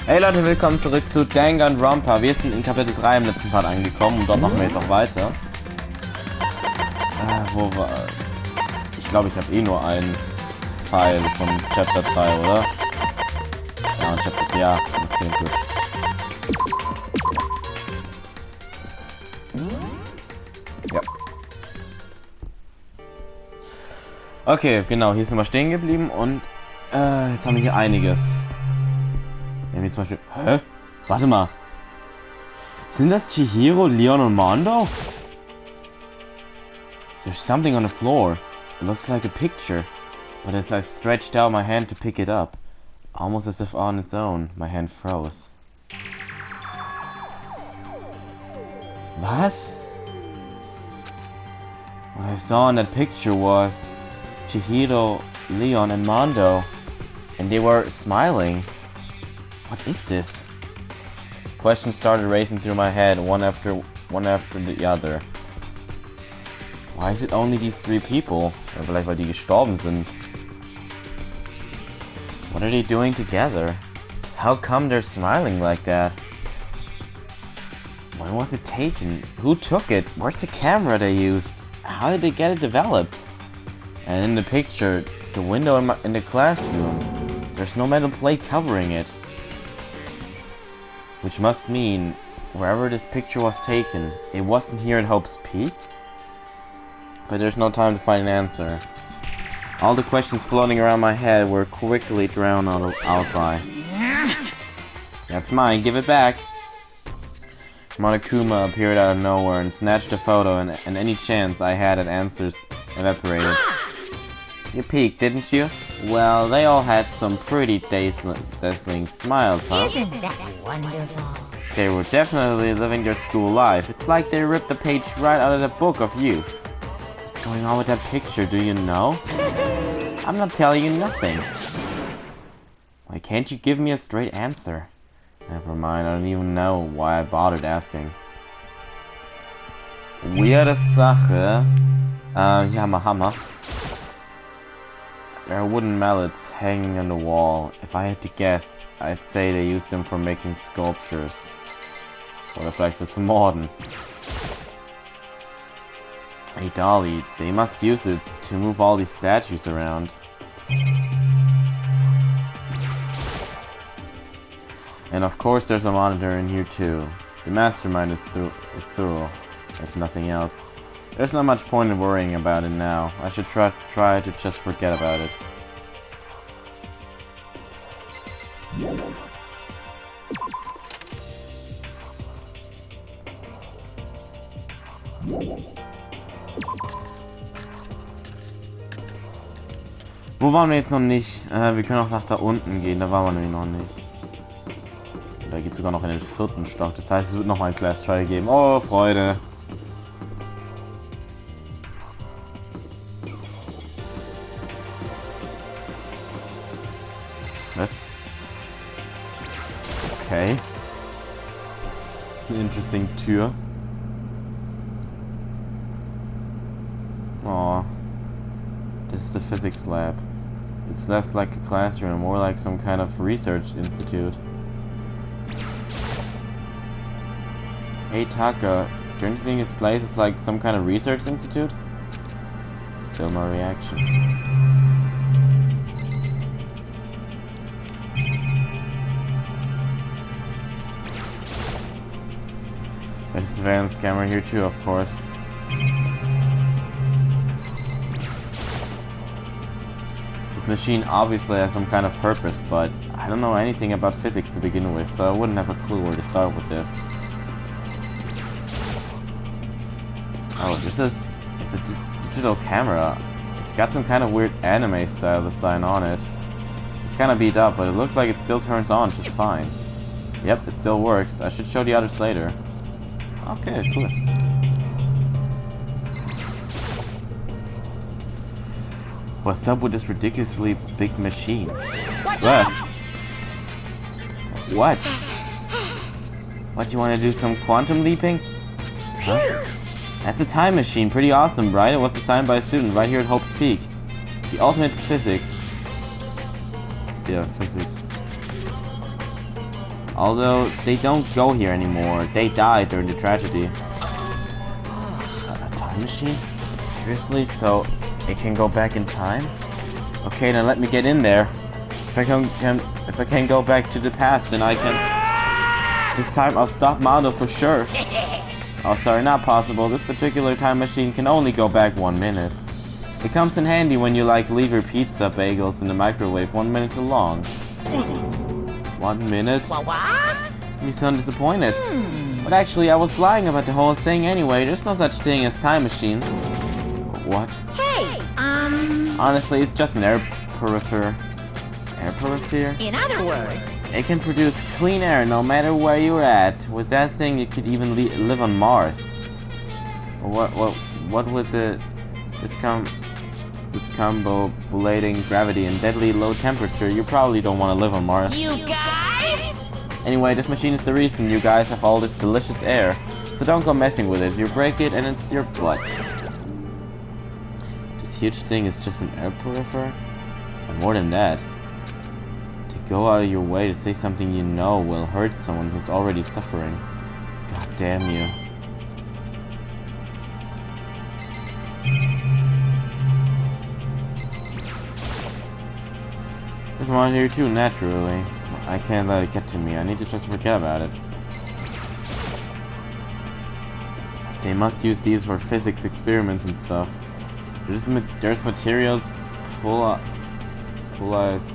Hey Leute, willkommen zurück zu Danganronpa. Wir sind in Kapitel 3 im letzten Part angekommen und dort machen wir jetzt auch weiter. Wo war's? Ich glaube, ich habe eh nur einen Pfeil von Chapter 3, oder? Ja, und Chapter... Ja, okay, gut. Ja. Okay, genau, hier sind wir stehen geblieben und jetzt haben wir hier einiges. Wir haben hier zum Beispiel... Hä? Warte mal. Sind das Chihiro, Leon und Mondo? There's something on the floor. It looks like a picture. But as I stretched out my hand to pick it up, almost as if on its own, my hand froze. Was? What I saw in that picture was Chihiro, Leon, and Mondo. And they were smiling. What is this? Questions started racing through my head, one after the other. Why is it only these three people? Or vielleicht weil die gestorben sind. What are they doing together? How come they're smiling like that? When was it taken? Who took it? Where's the camera they used? How did they get it developed? And in the picture, the window in the classroom, there's no metal plate covering it. Which must mean, wherever this picture was taken, it wasn't here at Hope's Peak? But there's no time to find an answer. All the questions floating around my head were quickly drowned out by... That's mine, give it back! Monokuma appeared out of nowhere and snatched a photo, and any chance I had at answers evaporated. You peeked, didn't you? Well, they all had some pretty dazzling smiles, huh? Isn't that wonderful? They were definitely living their school life. It's like they ripped the page right out of the book of youth. What's going on with that picture, do you know? I'm not telling you nothing. Why can't you give me a straight answer? Never mind, I don't even know why I bothered asking. Weirde Sache. Hier haben wir Hammer. There are wooden mallets hanging on the wall. If I had to guess, I'd say they used them for making sculptures. Oder vielleicht fürs Morden. Hey Dolly, they must use it to move all these statues around. And of course there's a monitor in here too. The mastermind is thorough, if nothing else. There's not much point in worrying about it now. I should try to just forget about it. Wo waren wir jetzt noch nicht? Wir können auch nach da unten gehen, da waren wir nämlich noch nicht. Da geht sogar noch in den 4. Stock, das heißt es wird noch mal ein Class Trial geben. Oh, Freude! Was? Okay. Das ist eine interesting Tür. Oh. This is the physics lab. It's less like a classroom, more like some kind of research institute. Hey Taka, don't you think this place is like some kind of research institute? Still no reaction. There's a surveillance camera here too, of course. This machine obviously has some kind of purpose, but I don't know anything about physics to begin with, so I wouldn't have a clue where to start with this. Oh, it's a digital camera. It's got some kind of weird anime style design on it. It's kind of beat up, but it looks like it still turns on just fine. Yep, it still works. I should show the others later. Okay, cool. What's up with this ridiculously big machine? What? What, you want to do some quantum leaping? Huh? That's a time machine, pretty awesome, right? It was designed by a student right here at Hope's Peak. The ultimate physics. Yeah, physics. Although they don't go here anymore. They died during the tragedy. A time machine? Seriously? So it can go back in time? Okay, then let me get in there. If I can go back to the past, then I can. This time I'll stop Mando for sure. Oh, sorry, not possible. This particular time machine can only go back 1 minute. It comes in handy when you like leave your pizza bagels in the microwave 1 minute too long. 1 minute? What? You sound disappointed. But actually, I was lying about the whole thing anyway. There's no such thing as time machines. What? Hey, Honestly, it's just an air purifier. Air purifier? in other words, It can produce clean air no matter where you're at. With that thing, you could even live on Mars. What would this combobulating gravity and deadly low temperature? You probably don't want to live on Mars. you guys? Anyway, this machine is the reason you guys have all this delicious air. So don't go messing with it. You break it and it's your butt. This huge thing is just an air purifier? And more than that. To go out of your way to say something you know will hurt someone who's already suffering. God damn you. There's one here too, naturally. I can't let it get to me. I need to just forget about it. They must use these for physics experiments and stuff. There's materials, pull-eyes,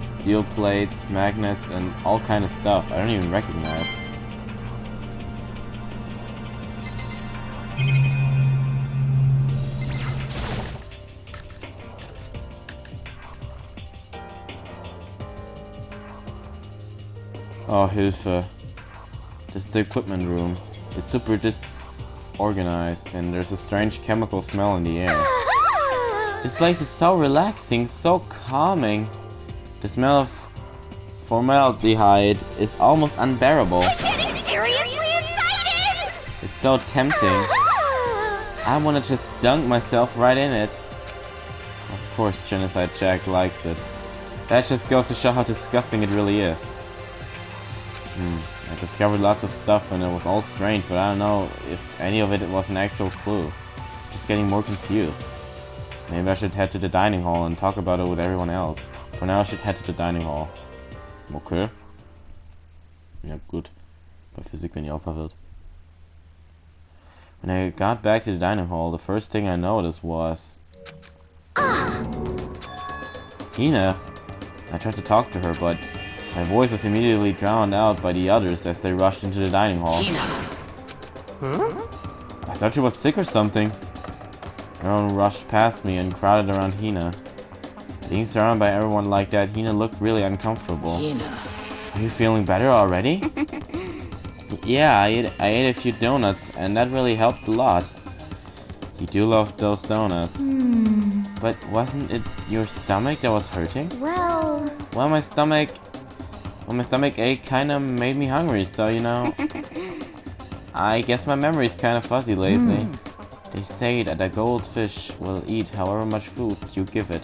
steel plates, magnets, and all kind of stuff I don't even recognize. Oh, Hilfe. This is the equipment room. It's super disorganized, and there's a strange chemical smell in the air. This place is so relaxing, so calming. The smell of formaldehyde is almost unbearable. I'm getting seriously excited! It's so tempting. I want to just dunk myself right in it. Of course, Genocide Jack likes it. That just goes to show how disgusting it really is. I discovered lots of stuff and it was all strange, but I don't know if any of it was an actual clue. Just getting more confused. Maybe I should head to the dining hall and talk about it with everyone else. For now I should head to the dining hall. Okay. Ja, gut. Bei Physik bin ich auch verwirrt. When I got back to the dining hall, the first thing I noticed was... Hina! I tried to talk to her, but my voice was immediately drowned out by the others as they rushed into the dining hall. Hina. Huh? I thought she was sick or something. Everyone rushed past me and crowded around Hina. Being surrounded by everyone like that, Hina looked really uncomfortable. Hina. Are you feeling better already? Yeah, I ate a few donuts, and that really helped a lot. You do love those donuts. But wasn't it your stomach that was hurting? Well, My stomach ache kinda made me hungry, so you know. I guess my memory's kinda fuzzy lately. They say that a goldfish will eat however much food you give it,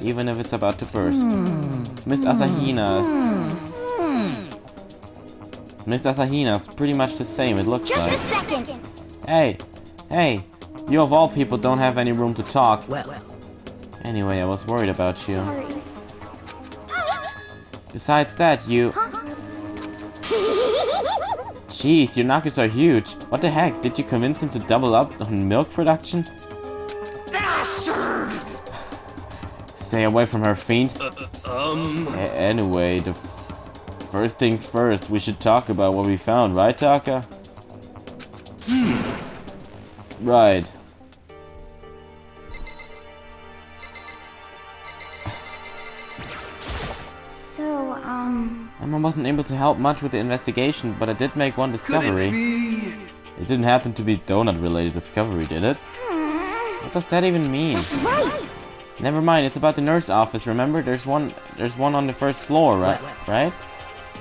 even if it's about to burst. Miss Asahina's pretty much the same, it looks just like. a second. Hey, you of all people don't have any room to talk. Well. Anyway, I was worried about you. Sorry. Besides that, you... Jeez, your knuckles are huge. What the heck? Did you convince him to double up on milk production? Bastard! Stay away from her, fiend. Anyway, the first things first, we should talk about what we found, right, Taka? Right. So, Emma wasn't able to help much with the investigation, but I did make one discovery. It didn't happen to be donut-related discovery, did it? What does that even mean? that's right. Never mind, it's about the nurse office, remember? There's one on the first floor, right? Right?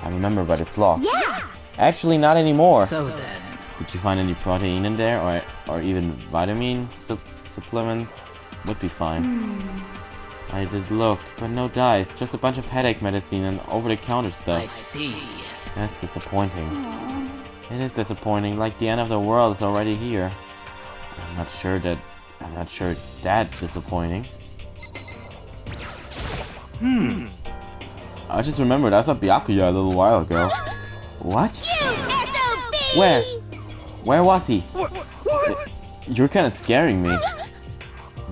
I remember, but it's locked. Yeah. Actually, not anymore. So then. Did you find any protein in there, or even vitamin supplements? Would be fine. I did look, but no dyes, just a bunch of headache medicine and over-the-counter stuff. I see. That's disappointing. Aw. It is disappointing, like the end of the world is already here. I'm not sure it's that disappointing. I just remembered I saw Byakuya a little while ago. What? SOB! Where? Where was he? You're kind of scaring me.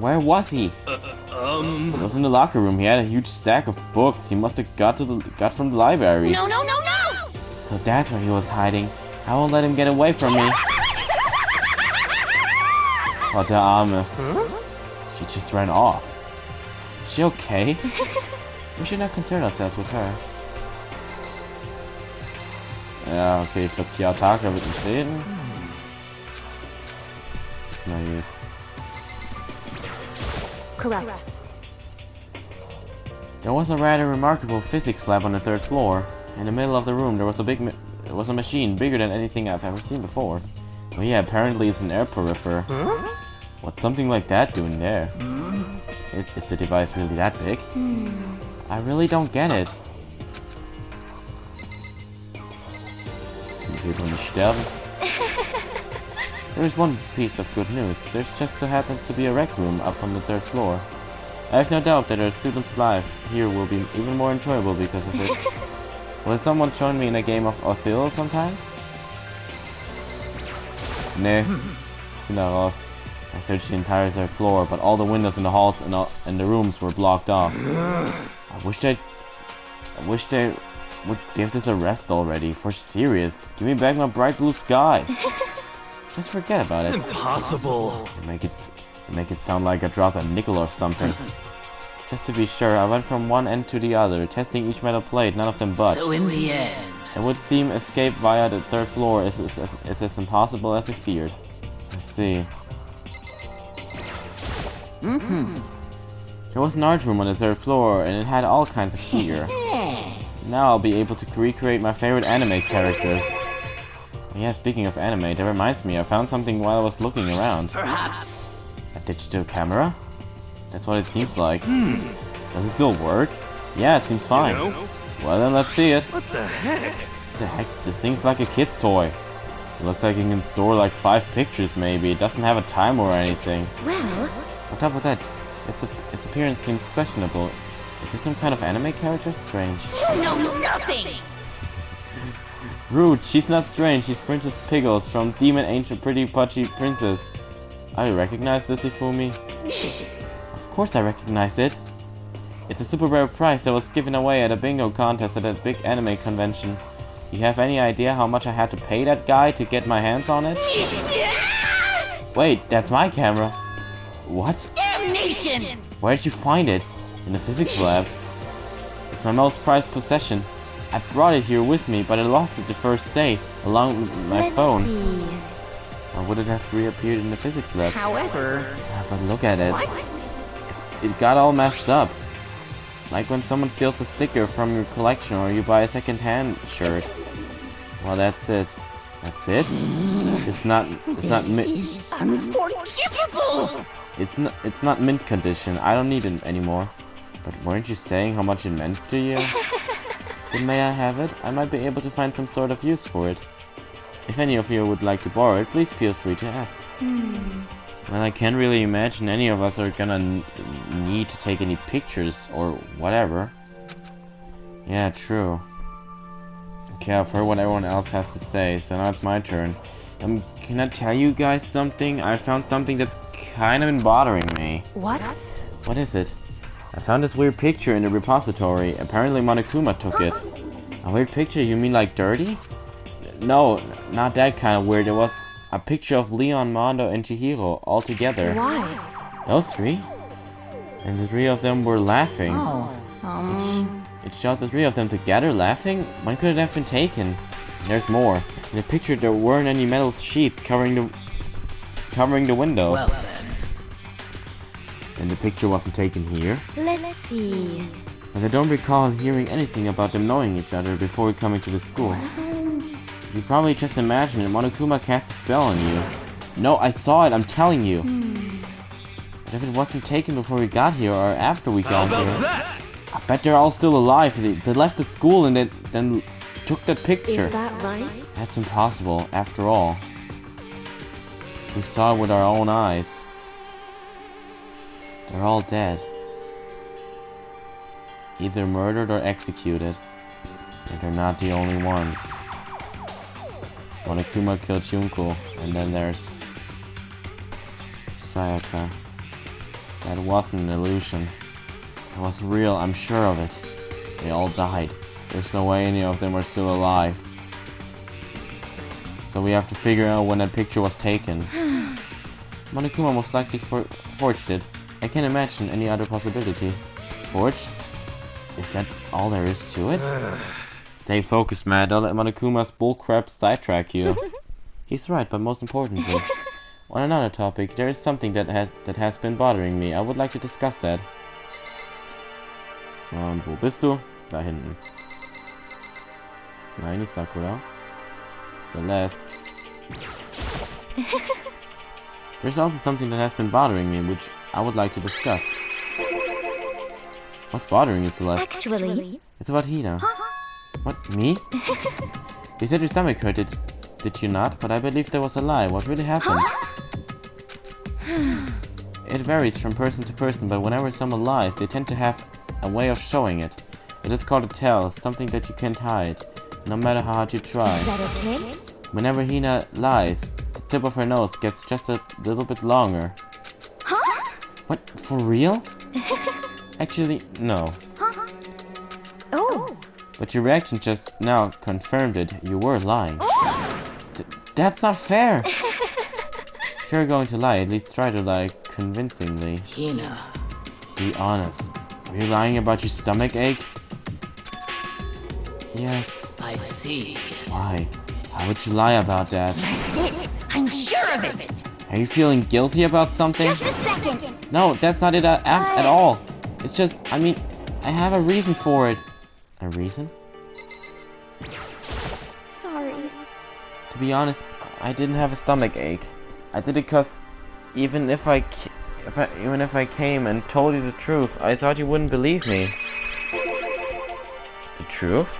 Where was he? He was in the locker room. He had a huge stack of books. He must have got from the library. No! So that's where he was hiding. I won't let him get away from me. Oh, der Arme. She just ran off. Is she okay? We should not concern ourselves with her. Ja, okay, ich glaube, Kiyotaka wird nicht reden. Ist no use. Correct. There was a rather remarkable physics lab on the 3rd floor. In the middle of the room, there was a machine bigger than anything I've ever seen before. Oh yeah, apparently it's an air purifier. What's something like that doing there? Is the device really that big? I really don't get it. There is one piece of good news. There just so happens to be a rec room up on the 3rd floor. I have no doubt that our students' life here will be even more enjoyable because of it. Will someone join me in a game of Othello sometime? Nee, ich bin da raus. I searched the entire 3rd floor, but all the windows in the halls and the rooms were blocked off. I wish they would give this a rest already. For serious, give me back my bright blue sky. Just forget about it. Impossible. Make it sound like I dropped a nickel or something. Just to be sure, I went from one end to the other, testing each metal plate. None of them budged. So in the end, It would seem escape via the 3rd floor is as impossible as we feared. I see. There was an art room on the 3rd floor, and it had all kinds of gear. Now I'll be able to recreate my favorite anime characters. Yeah, speaking of anime, that reminds me, I found something while I was looking around. perhaps. A digital camera? That's what it seems like. Does it still work? Yeah, it seems fine. Well then, let's see it. What the heck? What the heck? This thing's like a kid's toy. It looks like it can store like 5 pictures maybe. It doesn't have a timer or anything. Well, On top of that, its appearance seems questionable. Is this some kind of anime character? Strange. No, nothing! Rude, she's not strange. She's Princess Piggles from Demon Angel Pretty Pudgy Princess. I recognize this, Ifumi. Of course I recognize it. It's a super rare prize that was given away at a bingo contest at a big anime convention. You have any idea how much I had to pay that guy to get my hands on it? Wait, that's my camera. What? Damnation! Where did you find it? In the physics lab. It's my most prized possession. I brought it here with me, but I lost it the first day, along with my let's phone. see. Or would it have reappeared in the physics lab? However... But look at it. It got all messed up. Like when someone steals a sticker from your collection or you buy a second-hand shirt. Well, that's it. That's it? It's not mint. is unforgivable! It's not mint condition. I don't need it anymore. But weren't you saying how much it meant to you? Then may I have it? I might be able to find some sort of use for it. If any of you would like to borrow it, please feel free to ask. Well, I can't really imagine any of us are gonna need to take any pictures or whatever. Yeah, true. Okay, I've heard what everyone else has to say, so now it's my turn. Can I tell you guys something? I found something that's kind of been bothering me. What? What is it? I found this weird picture in the repository. Apparently Monokuma took it. A weird picture? You mean like dirty? No, not that kind of weird. It was a picture of Leon, Mondo, and Chihiro all together. Why? Those 3? And the 3 of them were laughing. Oh. It showed the 3 of them together laughing? When could it have been taken? There's more. In the picture there weren't any metal sheets covering the windows. Well then. And the picture wasn't taken here. Let's see. As I don't recall hearing anything about them knowing each other before coming to the school. You probably just imagined that Monokuma cast a spell on you. No, I saw it, I'm telling you. But if it wasn't taken before we got here or after we got here, that? I bet they're all still alive. They left the school and then took that picture. Is that right? That's impossible, after all. We saw it with our own eyes. They're all dead. Either murdered or executed. And they're not the only ones. Monokuma killed Junko, and then there's Sayaka. That wasn't an illusion. It was real, I'm sure of it. They all died. There's no way any of them are still alive. So we have to figure out when that picture was taken. Monokuma most likely forged it. I can't imagine any other possibility. Forged? Is that all there is to it? Stay focused, man. Don't let Monokuma's bullcrap sidetrack you. He's right, but most importantly, on another topic, there is something that has been bothering me. I would like to discuss that. Wo bist du? Da hinten. Nein, nicht Sakura. Celeste. There's also something that has been bothering me, which I would like to discuss. What's bothering you, Celeste? Actually, It's about Hina. What, me? You said your stomach hurt, did you not? But I believe there was a lie. What really happened? It varies from person to person, but whenever someone lies, they tend to have a way of showing it. It is called a tell, something that you can't hide, no matter how hard you try. is that okay? Whenever Hina lies, the tip of her nose gets just a little bit longer. Huh? What, for real? Actually, no. Oh. But your reaction just now confirmed it. You were lying. That's not fair! If you're going to lie, at least try to lie convincingly. Hina. Be honest. Are you lying about your stomach ache? Yes. I see. Why? How would you lie about that? That's it. I'm sure of it. Are you feeling guilty about something? Just a second. No, that's not it at all. It's just, I mean, I have a reason for it. A reason? Sorry. To be honest, I didn't have a stomach ache. I did it because even if I came and told you the truth, I thought you wouldn't believe me. The truth?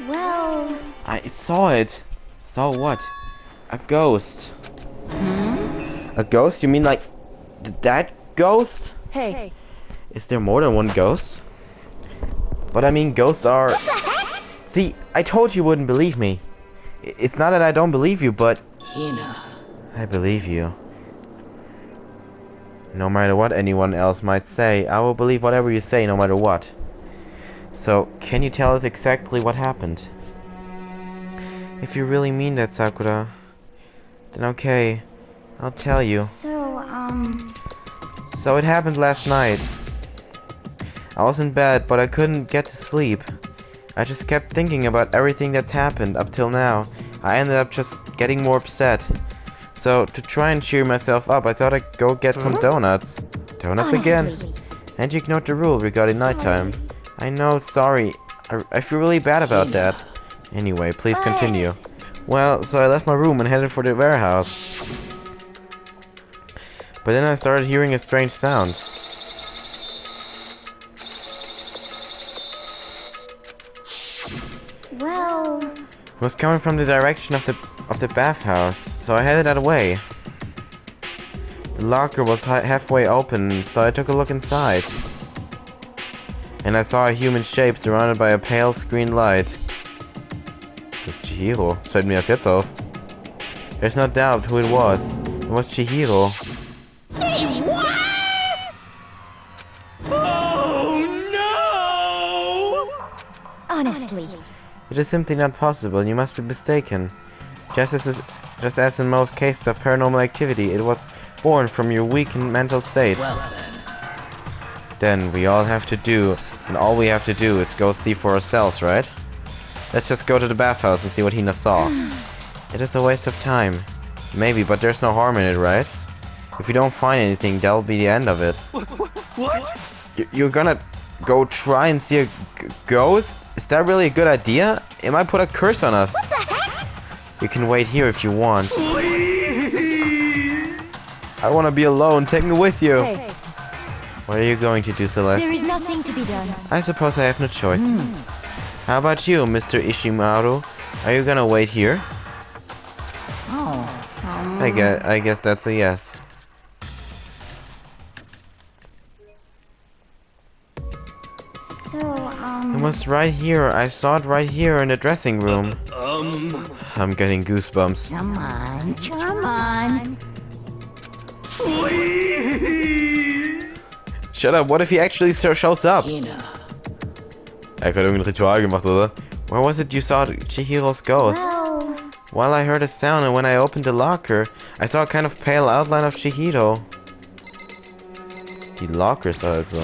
Well, I saw it. Saw what? A ghost. A ghost? You mean like that ghost? Hey. Is there more than one ghost? But I mean, ghosts are... See, I told you wouldn't believe me. It's not that I don't believe you, but... Hina. I believe you. No matter what anyone else might say, I will believe whatever you say, no matter what. So, can you tell us exactly what happened? If you really mean that, Sakura, then okay, I'll tell you. So it happened last night. I was in bed, but I couldn't get to sleep. I just kept thinking about everything that's happened up till now. I ended up just getting more upset. So, to try and cheer myself up, I thought I'd go get some donuts. Donuts again? Honestly. And you ignored the rule regarding nighttime. I know, sorry. I feel really bad about that. Anyway, please continue. Well, so I left my room and headed for the warehouse. But then I started hearing a strange sound. well, It was coming from the direction of the bathhouse, so I headed that way. The locker was halfway open, so I took a look inside. And I saw a human shape surrounded by a pale screen light. Das ist Chihiro. Fällt mir das jetzt auf. There's no doubt who it was. It was Chihiro. Say what? Oh no! Honestly. It is simply not possible. You must be mistaken. Just as in most cases of paranormal activity, it was born from your weakened mental state. Well Then we all have to do, and all we have to do is go see for ourselves, right? Let's just go to the bathhouse and see what Hina saw. It is a waste of time. Maybe, but there's no harm in it, right? If we don't find anything, that'll be the end of it. What? You're gonna go try and see a ghost? Is that really a good idea? It might put a curse on us. What the heck? You can wait here if you want. Please! I wanna be alone. Take me with you. Hey. What are you going to do, Celeste? There is nothing to be done. I suppose I have no choice. How about you, Mr. Ishimaru? Are you gonna wait here? Oh, I guess that's a yes. So, It was right here. I saw it right here in the dressing room. I'm getting goosebumps. come on, come on. Please! Shut up, what if he actually shows up? Hina. Er hat irgendein Ritual gemacht, oder? Where was it you saw Chihiro's ghost? well, Well, I heard a sound, and when I opened the locker, I saw a kind of pale outline of Chihiro. Die Lockers also.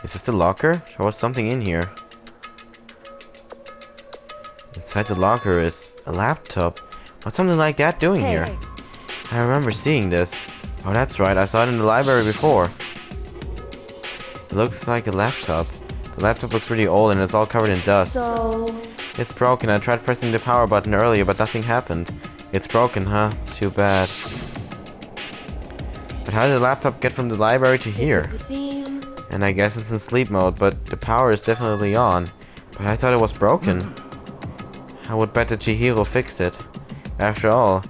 Is this the locker? There was something in here. Inside the locker is a laptop. What's something like that doing here? I remember seeing this. Oh, that's right. I saw it in the library before. It looks like a laptop. The laptop looks pretty old and it's all covered in dust. so, It's broken. I tried pressing the power button earlier, but nothing happened. It's broken, huh? Too bad. But how did the laptop get from the library to here? And I guess it's in sleep mode, but the power is definitely on. But I thought it was broken. I would bet that Chihiro fixed it. After all,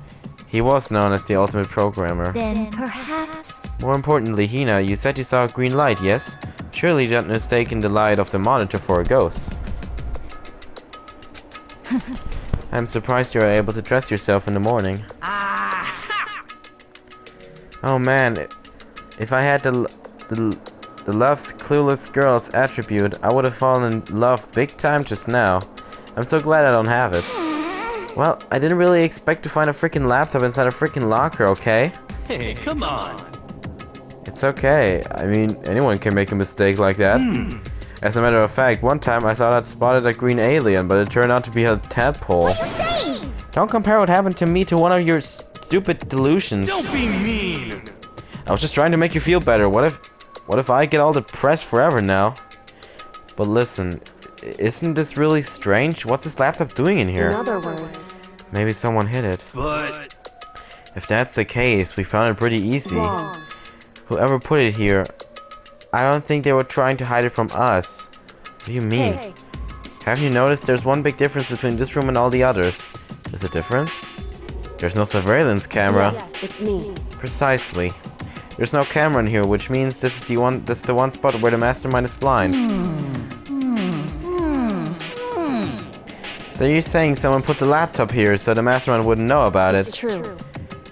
he was known as the ultimate programmer. then perhaps. More importantly, Hina, you said you saw a green light, yes? Surely you don't mistake the light of the monitor for a ghost. I'm surprised you are able to dress yourself in the morning. Oh man, if I had the love's clueless girl's attribute, I would have fallen in love big time just now. I'm so glad I don't have it. Well, I didn't really expect to find a freaking laptop inside a freaking locker, okay? Hey, come on. It's okay. I mean, anyone can make a mistake like that. As a matter of fact, one time I thought I'd spotted a green alien, but it turned out to be a tadpole. Saying! Don't compare what happened to me to one of your stupid delusions. Don't be mean. I was just trying to make you feel better. What if I get all depressed forever now? But listen, isn't this really strange? What's this laptop doing in here? In other words, Maybe someone hid it. But If that's the case, we found it pretty easy. wrong. Whoever put it here, I don't think they were trying to hide it from us. What do you mean? Hey, Haven't you noticed there's one big difference between this room and all the others? There's a difference? There's no surveillance camera. yes, it's me. Precisely. There's no camera in here, which means this is the one spot where the mastermind is blind. So you're saying someone put the laptop here so the mastermind wouldn't know about It's it? true.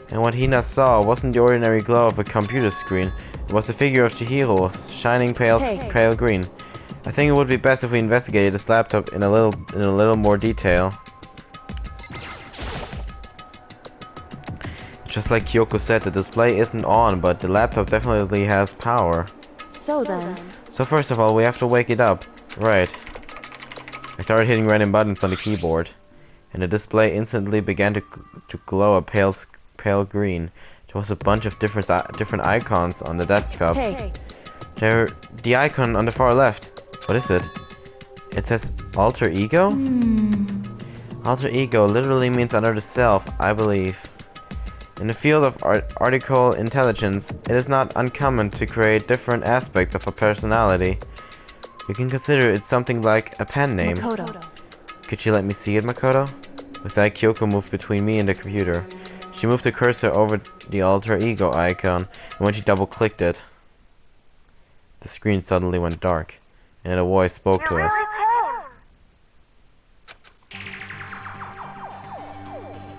And what Hina saw wasn't the ordinary glow of a computer screen. It was the figure of Chihiro, shining pale green. I think it would be best if we investigated this laptop in a little more detail. Just like Kyoko said, the display isn't on, but the laptop definitely has power. So then, So first of all, we have to wake it up. Right. I started hitting random buttons on the keyboard, and the display instantly began to glow a pale green. There was a bunch of different icons on the desktop. hey, The icon on the far left. What is it? It says alter ego? Alter ego literally means another self, I believe. In the field of artificial intelligence, it is not uncommon to create different aspects of a personality. You can consider it something like a pen name. Makoto. Could you let me see it, Makoto? With that, Kyoko moved between me and the computer. She moved the cursor over the alter ego icon, and when she double-clicked it, the screen suddenly went dark, and a voice spoke to us.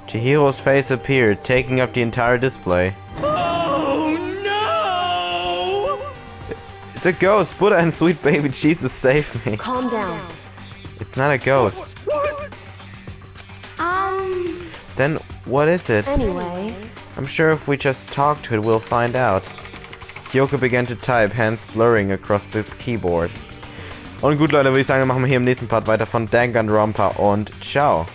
Chihiro's face appeared, taking up the entire display. oh no! It's a ghost! Buddha and sweet baby Jesus save me! Calm down. It's not a ghost. What? Then what is it? Anyway, I'm sure if we just talk to it, we'll find out. Kyoko began to type, hands blurring across the keyboard. Und gut, Leute, würde ich sagen, dann machen wir hier im nächsten Part weiter von Danganronpa und ciao!